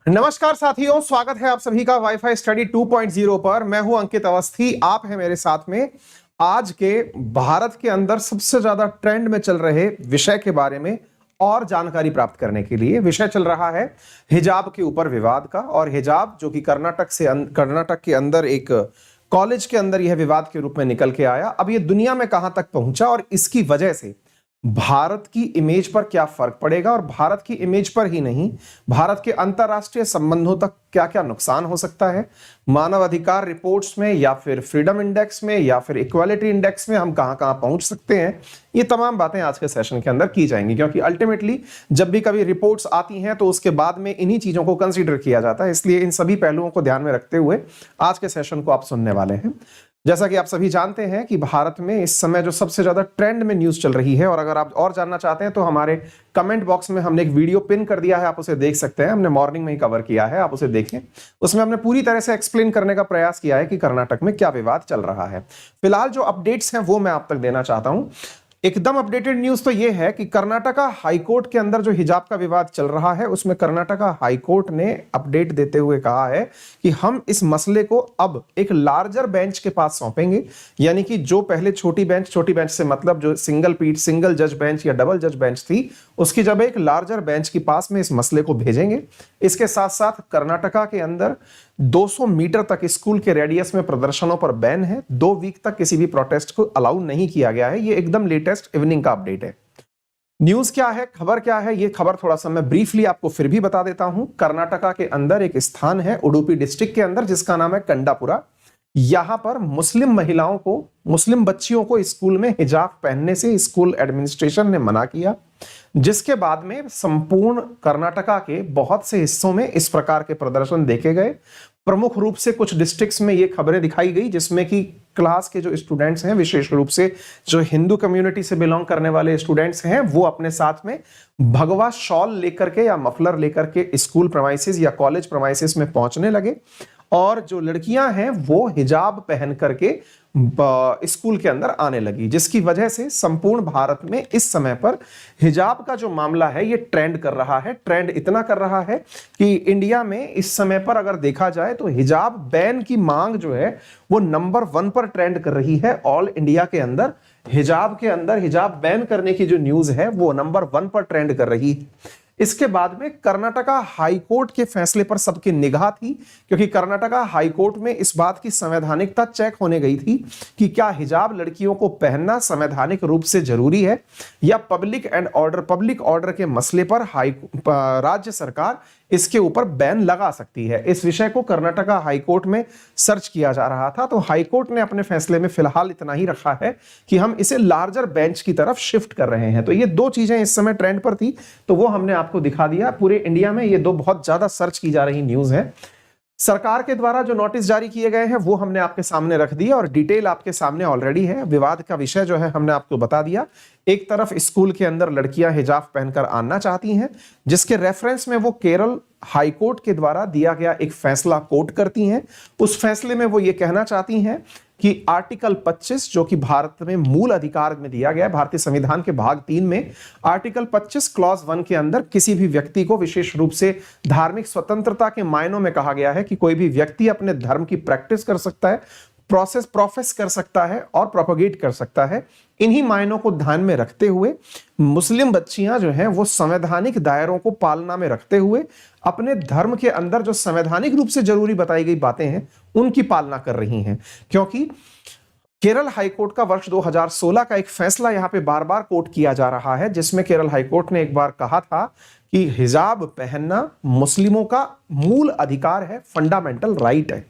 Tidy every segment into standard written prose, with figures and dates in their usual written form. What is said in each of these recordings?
नमस्कार साथियों, स्वागत है आप सभी का वाईफाई स्टडी 2.0 पर। मैं हूं अंकित अवस्थी, आप हैं मेरे साथ में। आज के भारत के अंदर सबसे ज्यादा ट्रेंड में चल रहे विषय के बारे में और जानकारी प्राप्त करने के लिए विषय चल रहा है हिजाब के ऊपर विवाद का। और हिजाब जो कि कर्नाटक के अंदर एक कॉलेज के अंदर यह विवाद के रूप में निकल के आया, अब यह दुनिया में कहां तक पहुंचा और इसकी वजह से भारत की इमेज पर क्या फर्क पड़ेगा, और भारत की इमेज पर ही नहीं, भारत के अंतरराष्ट्रीय संबंधों तक क्या क्या नुकसान हो सकता है। मानव अधिकार रिपोर्ट्स में या फिर फ्रीडम इंडेक्स में या फिर इक्वालिटी इंडेक्स में हम कहां कहां पहुंच सकते हैं, ये तमाम बातें आज के सेशन के अंदर की जाएंगी। क्योंकि अल्टीमेटली जब भी कभी रिपोर्ट्स आती हैं तो उसके बाद में इन्हीं चीजों को कंसीडर किया जाता है, इसलिए इन सभी पहलुओं को ध्यान में रखते हुए आज के सेशन को आप सुनने वाले हैं। जैसा कि आप सभी जानते हैं कि भारत में इस समय जो सबसे ज्यादा ट्रेंड में न्यूज चल रही है, और अगर आप और जानना चाहते हैं तो हमारे कमेंट बॉक्स में हमने एक वीडियो पिन कर दिया है, आप उसे देख सकते हैं। हमने मॉर्निंग में ही कवर किया है, आप उसे देखें। उसमें हमने पूरी तरह से एक्सप्लेन करने का प्रयास किया है कि कर्नाटक में क्या विवाद चल रहा है। फिलहाल जो अपडेट्स हैं वो मैं आप तक देना चाहता हूं। एकदम अपडेटेड न्यूज तो यह है कि कर्नाटका हाईकोर्ट के अंदर जो हिजाब का विवाद चल रहा है, उसमें कर्नाटका हाईकोर्ट ने अपडेट देते हुए कहा है कि हम इस मसले को अब एक लार्जर बेंच के पास सौंपेंगे। यानी कि जो पहले छोटी बेंच से मतलब जो सिंगल जज बेंच या डबल जज बेंच थी, उसकी जब एक लार्जर बेंच के पास में इस मसले को भेजेंगे। इसके साथ साथ कर्नाटका के अंदर 200 मीटर तक स्कूल के रेडियस में प्रदर्शनों पर बैन है। 2 वीक तक किसी भी प्रोटेस्ट को अलाउ नहीं किया गया है। ये एकदम लेटेस्ट इवनिंग का अपडेट है। न्यूज क्या है, खबर क्या है, ये खबर थोड़ा सा मैं ब्रीफली आपको फिर भी बता देता हूं। कर्नाटका के अंदर एक स्थान है उडुपी डिस्ट्रिक्ट के अंदर, जिसका नाम है कंडापुरा। यहां पर मुस्लिम महिलाओं को, मुस्लिम बच्चियों को स्कूल में हिजाब पहनने से स्कूल एडमिनिस्ट्रेशन ने मना किया, जिसके बाद में संपूर्ण कर्नाटका के बहुत से हिस्सों में इस प्रकार के प्रदर्शन देखे गए। प्रमुख रूप से कुछ डिस्ट्रिक्ट्स में ये खबरें दिखाई गई, जिसमें कि क्लास के जो स्टूडेंट्स हैं, विशेष रूप से जो हिंदू कम्युनिटी से बिलोंग करने वाले स्टूडेंट्स हैं, वो अपने साथ में भगवा शॉल लेकर के या मफलर लेकर के स्कूल प्रेमाइसिस या कॉलेज प्रेमाइसिस में पहुंचने लगे। और जो लड़कियां हैं वो हिजाब पहन करके स्कूल के अंदर आने लगी, जिसकी वजह से संपूर्ण भारत में इस समय पर हिजाब का जो मामला है ये ट्रेंड कर रहा है। ट्रेंड इतना कर रहा है कि इंडिया में इस समय पर अगर देखा जाए तो हिजाब बैन की मांग जो है वो नंबर 1 पर ट्रेंड कर रही है। ऑल इंडिया के अंदर हिजाब के अंदर हिजाब बैन करने की जो न्यूज है वो नंबर 1 पर ट्रेंड कर रही है। इसके बाद में कर्नाटका हाईकोर्ट के फैसले पर सबकी निगाह थी, क्योंकि कर्नाटका हाईकोर्ट में इस बात की संवैधानिकता चेक होने गई थी कि क्या हिजाब लड़कियों को पहनना संवैधानिक रूप से जरूरी है, या पब्लिक ऑर्डर के मसले पर राज्य सरकार इसके ऊपर बैन लगा सकती है। इस विषय को कर्नाटका हाईकोर्ट में सर्च किया जा रहा था, तो हाईकोर्ट ने अपने फैसले में फिलहाल इतना ही रखा है कि हम इसे लार्जर बेंच की तरफ शिफ्ट कर रहे हैं। तो ये 2 चीजें इस समय ट्रेंड पर थी, तो वो हमने आपको दिखा दिया। पूरे इंडिया में ये 2 बहुत ज्यादा सर्च की जा रही न्यूज है। सरकार के द्वारा जो नोटिस जारी किए गए हैं वो हमने आपके सामने रख दिया, और डिटेल आपके सामने ऑलरेडी है। विवाद का विषय जो है हमने आपको बता दिया। एक तरफ स्कूल के अंदर लड़कियां हिजाब पहनकर आना चाहती हैं, जिसके रेफरेंस में वो केरल हाईकोर्ट के द्वारा दिया गया एक फैसला कोट करती हैं। उस फैसले में वो ये कहना चाहती हैं कि आर्टिकल 25 जो कि भारत में मूल अधिकार में दिया गया है, भारतीय संविधान के भाग 3 में आर्टिकल 25 क्लॉज 1 के अंदर किसी भी व्यक्ति को विशेष रूप से धार्मिक स्वतंत्रता के मायनों में कहा गया है कि कोई भी व्यक्ति अपने धर्म की प्रैक्टिस कर सकता है, प्रोफेस कर सकता है और प्रोपोगेट कर सकता है। इन्हीं मायनों को ध्यान में रखते हुए मुस्लिम बच्चियां जो हैं वो संवैधानिक दायरों को पालना में रखते हुए अपने धर्म के अंदर जो संवैधानिक रूप से जरूरी बताई गई बातें हैं उनकी पालना कर रही हैं। क्योंकि केरल हाईकोर्ट का वर्ष 2016 का एक फैसला यहां पे बार बार कोट किया जा रहा है, जिसमें केरल हाईकोर्ट ने एक बार कहा था कि हिजाब पहनना मुस्लिमों का मूल अधिकार है, फंडामेंटल राइट है।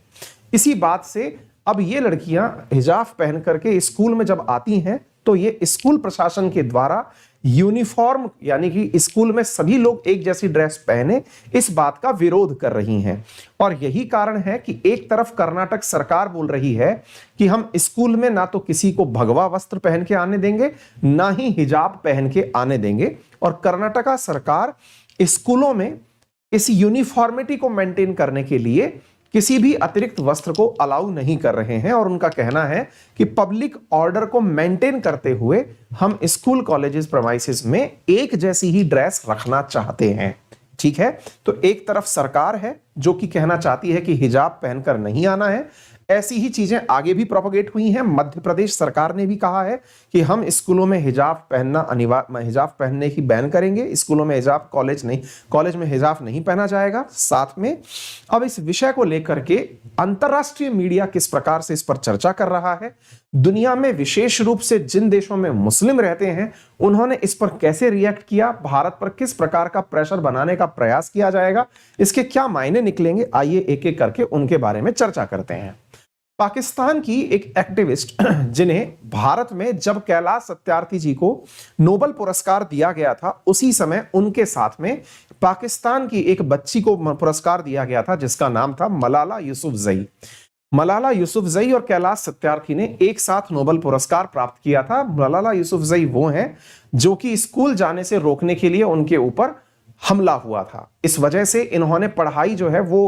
इसी बात से अब ये लड़कियां हिजाब पहन करके स्कूल में जब आती हैं तो ये स्कूल प्रशासन के द्वारा यूनिफॉर्म यानी कि स्कूल में सभी लोग एक जैसी ड्रेस पहने, इस बात का विरोध कर रही हैं। और यही कारण है कि एक तरफ कर्नाटक सरकार बोल रही है कि हम स्कूल में ना तो किसी को भगवा वस्त्र पहन के आने देंगे, ना ही हिजाब पहन के आने देंगे, और कर्नाटका सरकार स्कूलों में इस यूनिफॉर्मिटी को मेंटेन करने के लिए किसी भी अतिरिक्त वस्त्र को अलाउ नहीं कर रहे हैं। और उनका कहना है कि पब्लिक ऑर्डर को मेंटेन करते हुए हम स्कूल कॉलेजेस प्रेमाइसेस में एक जैसी ही ड्रेस रखना चाहते हैं। ठीक है, तो एक तरफ सरकार है जो कि कहना चाहती है कि हिजाब पहनकर नहीं आना है। ऐसी ही चीजें आगे भी प्रोपोगेट हुई हैं। मध्य प्रदेश सरकार ने भी कहा है कि हम स्कूलों में हिजाब पहनना अनिवार्य, हिजाब पहनने की बैन करेंगे। स्कूलों में हिजाब, कॉलेज में हिजाब नहीं पहना जाएगा। साथ में अब इस विषय को लेकर के अंतरराष्ट्रीय मीडिया किस प्रकार से इस पर चर्चा कर रहा है, दुनिया में विशेष रूप से जिन देशों में मुस्लिम रहते हैं उन्होंने इस पर कैसे रिएक्ट किया, भारत पर किस प्रकार का प्रेशर बनाने का प्रयास किया जाएगा, इसके क्या मायने निकलेंगे, आइए एक एक करके उनके बारे में चर्चा करते हैं। पाकिस्तान की एक एक्टिविस्ट जिन्हें भारत में जब कैलाश सत्यार्थी जी को नोबेल पुरस्कार दिया गया था, उसी समय उनके साथ में पाकिस्तान की एक बच्ची को पुरस्कार दिया गया था जिसका नाम था मलाला यूसुफजई। मलाला यूसुफजई और कैलाश सत्यार्थी ने एक साथ नोबेल पुरस्कार प्राप्त किया था। मलाला यूसुफजई वो हैं जो कि स्कूल जाने से रोकने के लिए उनके ऊपर हमला हुआ था। इस वजह से इन्होंने पढ़ाई जो है वो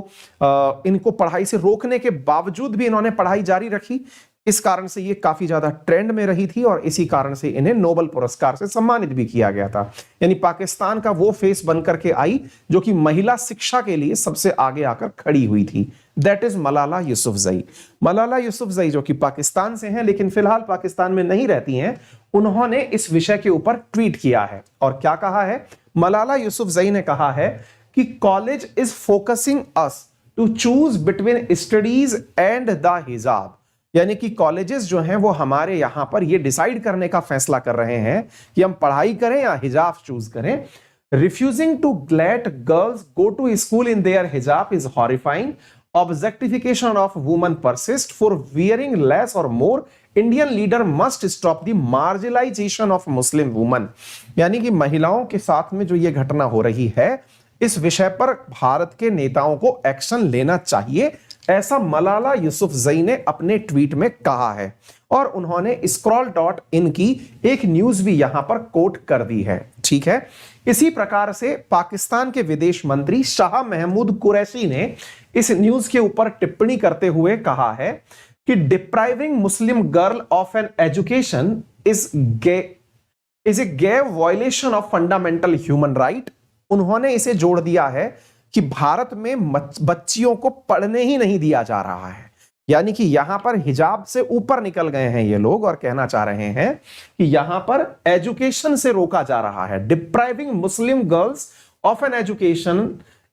इनको पढ़ाई से रोकने के बावजूद भी इन्होंने पढ़ाई जारी रखी। इस कारण से ये काफी ज्यादा ट्रेंड में रही थी और इसी कारण से इन्हें नोबेल पुरस्कार से सम्मानित भी किया गया था। यानी पाकिस्तान का वो फेस बनकर के आई जो कि महिला शिक्षा के लिए सबसे आगे आकर खड़ी हुई थी। That is Malala Yousafzai. मलाला यूसुफजई जो कि पाकिस्तान से हैं लेकिन फिलहाल पाकिस्तान में नहीं रहती हैं, उन्होंने इस विषय के ऊपर ट्वीट किया है। और क्या कहा है? मलाला यूसुफजई ने कहा है कि college is focusing us to choose between studies and the hijab. यानी कि कॉलेजेस जो हैं वो हमारे यहां पर ये डिसाइड करने का फैसला कर रहे हैं कि हम पढ़ाई करें या हिजाब चूज करें। Refusing to let girls go to school in their hijab is horrifying. Objectification of women persist for wearing less or more. Indian leader must stop the marginalization of Muslim women. यानी कि महिलाओं के साथ में जो ये घटना हो रही है, इस विषय पर भारत के नेताओं को एक्शन लेना चाहिए, ऐसा मलाला यूसुफजई ने अपने ट्वीट में कहा है। और उन्होंने scroll.in की एक न्यूज भी यहां पर कोट कर दी है। ठीक है, इसी प्रकार से पाकिस्तान के विदेश मंत्री शाह महमूद कुरैशी ने इस न्यूज के ऊपर टिप्पणी करते हुए कहा है कि depriving Muslim girl of an education is a grave violation of fundamental human right. उन्होंने इसे जोड़ दिया है कि भारत में बच्चियों को पढ़ने ही नहीं दिया जा रहा है। यानी कि यहां पर हिजाब से ऊपर निकल गए हैं ये लोग और कहना चाह रहे हैं कि यहां पर एजुकेशन से रोका जा रहा है। Depriving Muslim girls of an education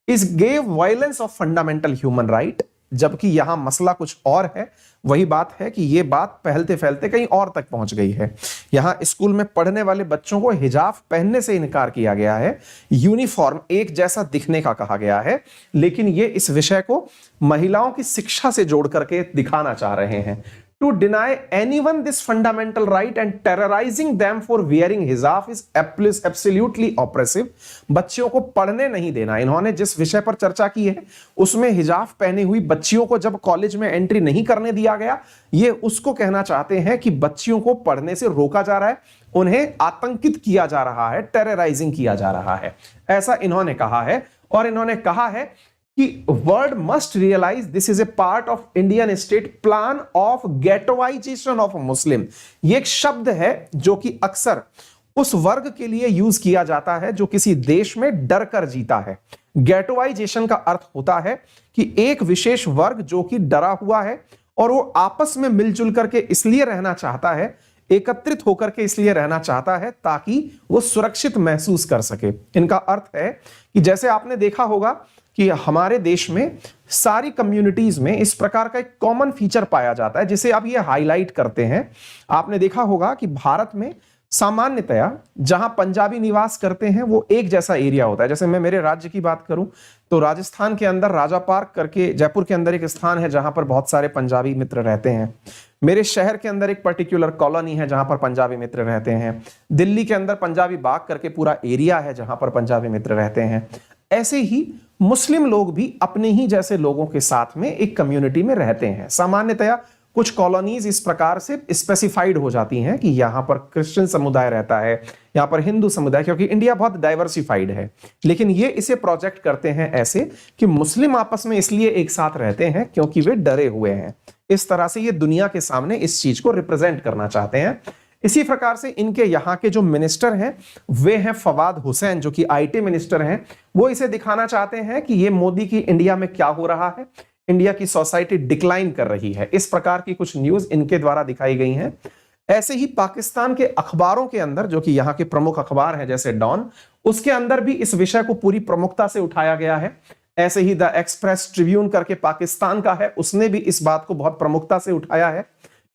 is gave violence of fundamental human right. जबकि यहां मसला कुछ और है। वही बात है कि यह बात फैलते फैलते कहीं और तक पहुंच गई है। यहां स्कूल में पढ़ने वाले बच्चों को हिजाब पहनने से इनकार किया गया है, यूनिफॉर्म एक जैसा दिखने का कहा गया है, लेकिन ये इस विषय को महिलाओं की शिक्षा से जोड़ करके दिखाना चाह रहे हैं। To deny anyone this fundamental right and terrorizing them for wearing hijab is absolutely oppressive. बच्चियों को पढ़ने नहीं देना। इन्होंने जिस विषय पर चर्चा की है उसमें हिजाब पहनी हुई बच्चियों को जब कॉलेज में एंट्री नहीं करने दिया गया, ये उसको कहना चाहते हैं कि बच्चियों को पढ़ने से रोका जा रहा है, उन्हें आतंकित किया जा रहा है, टेरराइजिंग किया जा रहा है, ऐसा इन्होंने कहा है। और इन्होंने कहा है कि world must realise this is a part of Indian state plan of ghettoisation of Muslim. ये एक शब्द है जो कि अक्सर उस वर्ग के लिए यूज किया जाता है जो किसी देश में डर कर जीता है। गेटोवाइजेशन का अर्थ होता है कि एक विशेष वर्ग जो कि डरा हुआ है और वो आपस में मिलजुल करके इसलिए रहना चाहता है, एकत्रित होकर के इसलिए रहना चाहता है ताकि वो सुरक्षित महसूस कर सके। इनका अर्थ है कि जैसे आपने देखा होगा कि हमारे देश में सारी कम्युनिटीज में इस प्रकार का एक कॉमन फीचर पाया जाता है जिसे अब ये हाईलाइट करते हैं। आपने देखा होगा कि भारत में सामान्यतया जहां पंजाबी निवास करते हैं वो एक जैसा एरिया होता है। जैसे मैं मेरे राज्य की बात करूं तो राजस्थान के अंदर राजा पार्क करके जयपुर के अंदर एक स्थान है जहां पर बहुत सारे पंजाबी मित्र रहते हैं। मेरे शहर के अंदर एक पर्टिकुलर कॉलोनी है जहां पर पंजाबी मित्र रहते हैं, दिल्ली के अंदर पंजाबी बाग करके पूरा एरिया है जहां पर पंजाबी मित्र रहते हैं। ऐसे ही मुस्लिम लोग भी अपने ही जैसे लोगों के साथ में एक कम्युनिटी में रहते हैं। सामान्यतया कुछ कॉलोनीज इस प्रकार से स्पेसिफाइड हो जाती हैं कि यहां पर क्रिश्चियन समुदाय रहता है, यहां पर हिंदू समुदाय, क्योंकि इंडिया बहुत डाइवर्सिफाइड है। लेकिन ये इसे प्रोजेक्ट करते हैं ऐसे कि मुस्लिम आपस में इसलिए एक साथ रहते हैं क्योंकि वे डरे हुए हैं। इस तरह से ये दुनिया के सामने इस चीज को रिप्रेजेंट करना चाहते हैं। इसी प्रकार से इनके यहाँ के जो मिनिस्टर हैं वे हैं फवाद हुसैन, जो कि आईटी मिनिस्टर हैं। वो इसे दिखाना चाहते हैं कि ये मोदी की इंडिया में क्या हो रहा है, इंडिया की सोसाइटी डिक्लाइन कर रही है। इस प्रकार की कुछ न्यूज इनके द्वारा दिखाई गई हैं। ऐसे ही पाकिस्तान के अखबारों के अंदर, जो कि यहाँ के प्रमुख अखबार हैं जैसे डॉन, उसके अंदर भी इस विषय को पूरी प्रमुखता से उठाया गया है। ऐसे ही द एक्सप्रेस ट्रिब्यून करके पाकिस्तान का है, उसने भी इस बात को बहुत प्रमुखता से उठाया है।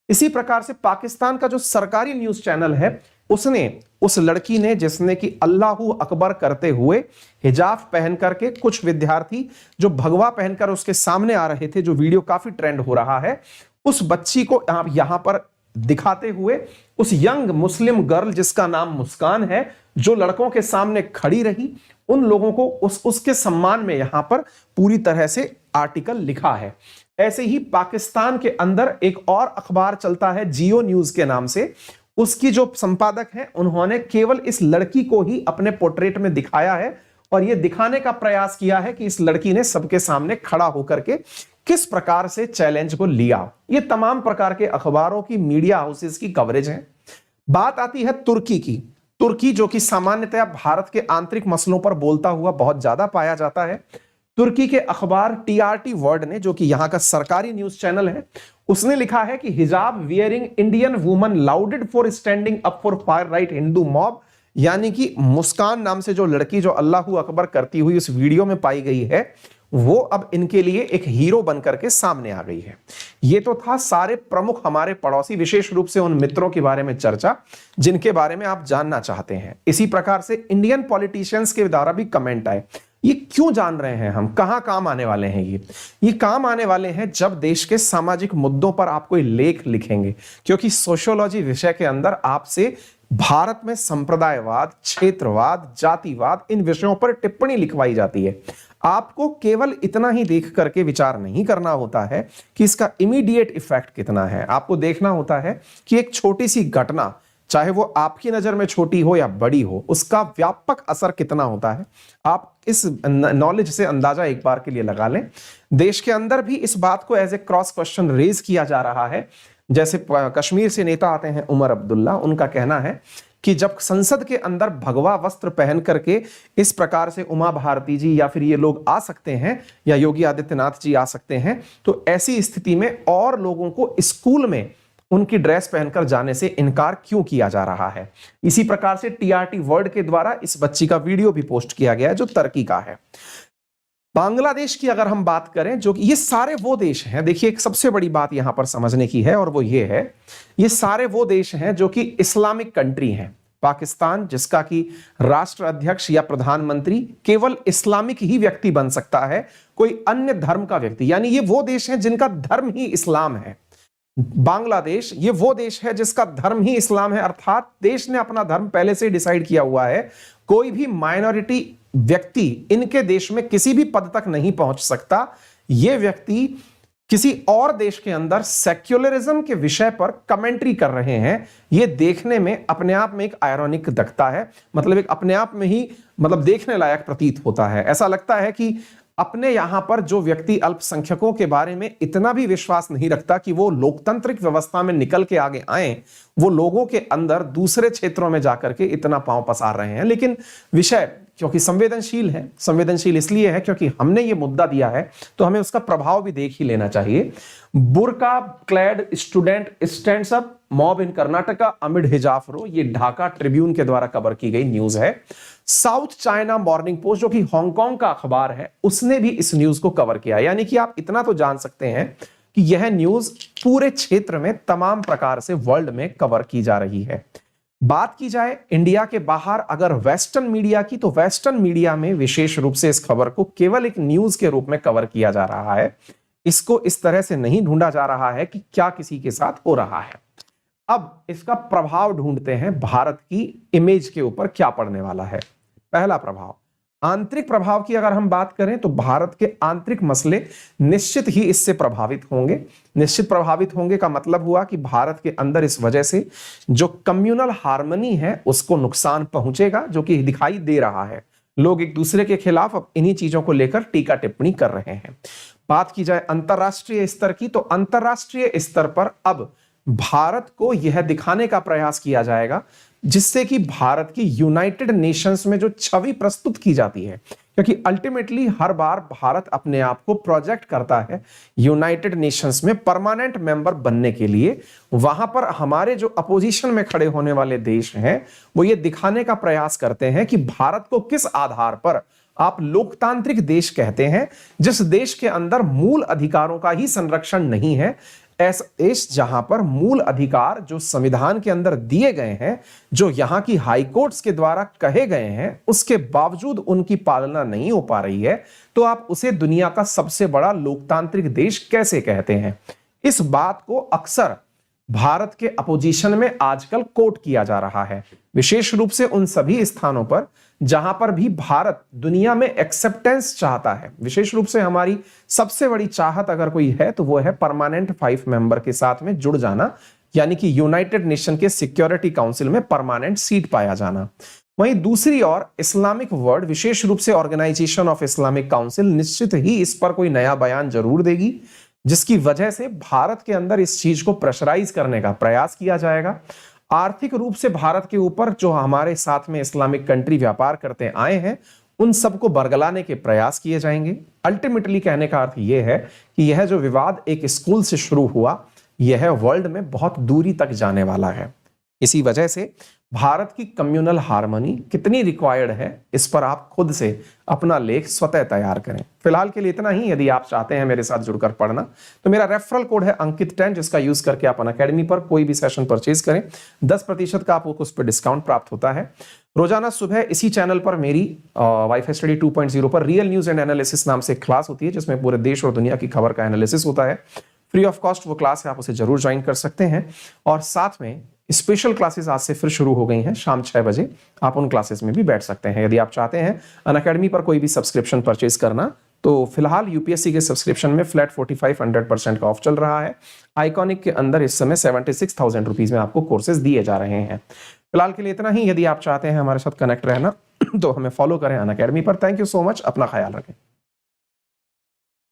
इसी प्रकार से पाकिस्तान का जो सरकारी न्यूज चैनल है उसने उस लड़की ने जिसने कि अल्लाहू अकबर करते हुए हिजाब पहन करके, कुछ विद्यार्थी जो भगवा पहनकर उसके सामने आ रहे थे, जो वीडियो काफी ट्रेंड हो रहा है, उस बच्ची को यहां पर दिखाते हुए उस यंग मुस्लिम गर्ल जिसका नाम मुस्कान है, जो लड़कों के सामने खड़ी रही, उन लोगों को उसके सम्मान में यहां पर पूरी तरह से आर्टिकल लिखा है। ऐसे ही पाकिस्तान के अंदर एक और अखबार चलता है जियो न्यूज के नाम से। उसकी जो संपादक हैं उन्होंने केवल इस लड़की को ही अपने पोर्ट्रेट में दिखाया है और यह दिखाने का प्रयास किया है कि इस लड़की ने सबके सामने खड़ा होकर के किस प्रकार से चैलेंज को लिया। ये तमाम प्रकार के अखबारों की, मीडिया हाउसेस की कवरेज है। बात आती है तुर्की की। तुर्की जो कि सामान्यतया भारत के आंतरिक मसलों पर बोलता हुआ बहुत ज्यादा पाया जाता है। तुर्की के अखबार टीआरटी वर्ल्ड ने, जो कि यहां का सरकारी न्यूज चैनल है, उसने लिखा है कि hijab wearing Indian woman lauded for standing up for far right Hindu mob, यानी कि मुस्कान नाम से जो लड़की जो अल्लाहू अकबर करती हुई उस वीडियो में पाई गई है, वो अब इनके लिए एक हीरो बनकर के सामने आ गई है। ये तो था सारे प्रमुख हमारे पड़ोसी, विशेष रूप से उन मित्रों के बारे में चर्चा जिनके बारे में आप जानना चाहते हैं। इसी प्रकार से इंडियन पॉलिटिशियंस के द्वारा भी कमेंट आए। ये क्यों जान रहे हैं हम, कहां काम आने वाले हैं ये काम आने वाले हैं जब देश के सामाजिक मुद्दों पर आप कोई लेख लिखेंगे, क्योंकि सोशियोलॉजी विषय के अंदर आपसे भारत में संप्रदायवाद, क्षेत्रवाद, जातिवाद, इन विषयों पर टिप्पणी लिखवाई जाती है। आपको केवल इतना ही देख करके विचार नहीं करना होता है कि इसका इमीडिएट इफेक्ट कितना है। आपको देखना होता है कि एक छोटी सी घटना, चाहे वो आपकी नजर में छोटी हो या बड़ी हो, उसका व्यापक असर कितना होता है। आप इस नॉलेज से अंदाजा एक बार के लिए लगा लें। देश के अंदर भी इस बात को as a cross question raise किया जा रहा है। जैसे कश्मीर से नेता आते हैं उमर अब्दुल्ला, उनका कहना है कि जब संसद के अंदर भगवा वस्त्र पहन करके इस प्रकार से उमा भारती जी या फिर ये लोग आ सकते हैं, या योगी आदित्यनाथ जी आ सकते हैं, तो ऐसी स्थिति में और लोगों को स्कूल में उनकी ड्रेस पहनकर जाने से इनकार क्यों किया जा रहा है। इसी प्रकार से टीआरटी वर्ल्ड के द्वारा इस बच्ची का वीडियो भी पोस्ट किया गया है जो तुर्की का है। बांग्लादेश की अगर हम बात करें, जो कि ये सारे वो देश हैं, देखिए एक सबसे बड़ी बात यहां पर समझने की है और वो ये है, ये सारे वो देश हैं जो कि इस्लामिक कंट्री हैं। पाकिस्तान, जिसका कि राष्ट्र अध्यक्ष या प्रधानमंत्री केवल इस्लामिक ही व्यक्ति बन सकता है, कोई अन्य धर्म का व्यक्ति, यानी ये वो देश हैं जिनका धर्म ही इस्लाम है। बांग्लादेश ये वो देश है जिसका धर्म ही इस्लाम है, अर्थात देश ने अपना धर्म पहले से डिसाइड किया हुआ है। कोई भी माइनॉरिटी व्यक्ति इनके देश में किसी भी पद तक नहीं पहुंच सकता। ये व्यक्ति किसी और देश के अंदर सेक्युलरिज्म के विषय पर कमेंट्री कर रहे हैं, ये देखने में अपने आप में एक आयरॉनिक दिखता है, मतलब एक अपने आप में ही मतलब देखने लायक प्रतीत होता है। ऐसा लगता है कि अपने यहां पर जो व्यक्ति अल्पसंख्यकों के बारे में इतना भी विश्वास नहीं रखता कि वो लोकतांत्रिक व्यवस्था में निकल के आगे आए, वो लोगों के अंदर दूसरे क्षेत्रों में जाकर के इतना पांव पसार रहे हैं। लेकिन विषय क्योंकि संवेदनशील है, संवेदनशील इसलिए है क्योंकि हमने ये मुद्दा दिया है तो हमें उसका प्रभाव भी देख ही लेना चाहिए। Burqa clad student stands up mob in Karnataka amid hijab row, ये ढाका ट्रिब्यून के द्वारा कवर की गई न्यूज है। साउथ चाइना मॉर्निंग पोस्ट, जो कि हांगकांग का अखबार है, उसने भी इस न्यूज को कवर किया। यानी कि आप इतना तो जान सकते हैं कि यह न्यूज पूरे क्षेत्र में तमाम प्रकार से वर्ल्ड में कवर की जा रही है। बात की जाए इंडिया के बाहर अगर वेस्टर्न मीडिया की, तो वेस्टर्न मीडिया में विशेष रूप से इस खबर को केवल एक न्यूज के रूप में कवर किया जा रहा है। इसको इस तरह से नहीं ढूंढा जा रहा है कि क्या किसी के साथ हो रहा है। अब इसका प्रभाव ढूंढते हैं, भारत की इमेज के ऊपर क्या पड़ने वाला है। पहला प्रभाव, आंतरिक प्रभाव की अगर हम बात करें तो भारत के आंतरिक मसले निश्चित ही इससे प्रभावित होंगे। निश्चित प्रभावित होंगे का मतलब हुआ कि भारत के अंदर इस वजह से जो कम्युनल हार्मनी है उसको नुकसान पहुंचेगा, जो कि दिखाई दे रहा है। लोग एक दूसरे के खिलाफ अब इन्हीं चीजों को लेकर टीका टिप्पणी कर रहे हैं। बात की जाए अंतरराष्ट्रीय स्तर की, तो अंतरराष्ट्रीय स्तर पर अब भारत को यह दिखाने का प्रयास किया जाएगा जिससे कि भारत की यूनाइटेड नेशंस में जो छवि प्रस्तुत की जाती है, क्योंकि अल्टीमेटली हर बार भारत अपने आप को प्रोजेक्ट करता है यूनाइटेड नेशंस में परमानेंट मेंबर बनने के लिए, वहां पर हमारे जो अपोजिशन में खड़े होने वाले देश हैं वो ये दिखाने का प्रयास करते हैं कि भारत को किस आधार पर आप लोकतांत्रिक देश कहते हैं, जिस देश के अंदर मूल अधिकारों का ही संरक्षण नहीं है। ऐसा देश जहां पर मूल अधिकार जो संविधान के अंदर दिए गए हैं, जो यहां की हाई कोर्ट्स के द्वारा कहे गए हैं, उसके बावजूद उनकी पालना नहीं हो पा रही है, तो आप उसे दुनिया का सबसे बड़ा लोकतांत्रिक देश कैसे कहते हैं। इस बात को अक्सर भारत के अपोजिशन में आजकल कोट किया जा रहा है, विशेष रूप से उन सभी स्थानों पर जहां पर भी भारत दुनिया में एक्सेप्टेंस चाहता है। विशेष रूप से हमारी सबसे बड़ी चाहत अगर कोई है तो वो है परमानेंट 5 मेंबर के साथ में जुड़ जाना, यानी कि यूनाइटेड नेशन के सिक्योरिटी काउंसिल में परमानेंट सीट पाया जाना। वहीं दूसरी ओर इस्लामिक वर्ल्ड, विशेष रूप से ऑर्गेनाइजेशन ऑफ इस्लामिक काउंसिल, निश्चित ही इस पर कोई नया बयान जरूर देगी, जिसकी वजह से भारत के अंदर इस चीज को प्रेशराइज करने का प्रयास किया जाएगा। आर्थिक रूप से भारत के ऊपर जो हमारे साथ में इस्लामिक कंट्री व्यापार करते आए हैं उन सबको बरगलाने के प्रयास किए जाएंगे। अल्टीमेटली कहने का अर्थ यह है कि यह जो विवाद एक स्कूल से शुरू हुआ, यह वर्ल्ड में बहुत दूरी तक जाने वाला है। इसी वजह से भारत की कम्युनल हार्मनी कितनी रिक्वायर्ड है, इस पर आप खुद से अपना लेख स्वतः तैयार करें। फिलहाल के लिए इतना ही। यदि आप चाहते हैं मेरे साथ जुड़कर पढ़ना तो मेरा रेफरल कोड है अंकित10, जिसका यूज करके आप अनअकैडमी पर कोई भी सेशन परचेज करें, 10% का आपको उस पर डिस्काउंट प्राप्त होता है। रोजाना सुबह इसी चैनल पर मेरी वाईफाई स्टडी 2.0 पर रियल न्यूज एंड एनालिसिस नाम से क्लास होती है, जिसमें पूरे देश और दुनिया की खबर का एनालिसिस होता है। फ्री ऑफ कॉस्ट वो क्लास है, आप उसे जरूर ज्वाइन कर सकते हैं। और साथ में स्पेशल क्लासेस आज से फिर शुरू हो गई हैं शाम 6 बजे, आप उन क्लासेस में भी बैठ सकते हैं। यदि आप चाहते हैं अनअकैडमी पर कोई भी सब्सक्रिप्शन परचेज करना तो फिलहाल यूपीएससी के सब्सक्रिप्शन में फ्लैट 45 100% का ऑफ चल रहा है। आइकॉनिक के अंदर इस समय 76,000 रुपीज में आपको कोर्सेज दिए जा रहे हैं। फिलहाल के लिए इतना ही। यदि आप चाहते हैं हमारे साथ कनेक्ट रहना तो हमें फॉलो करें अनअकैडमी पर। थैंक यू सो मच, अपना ख्याल रखें।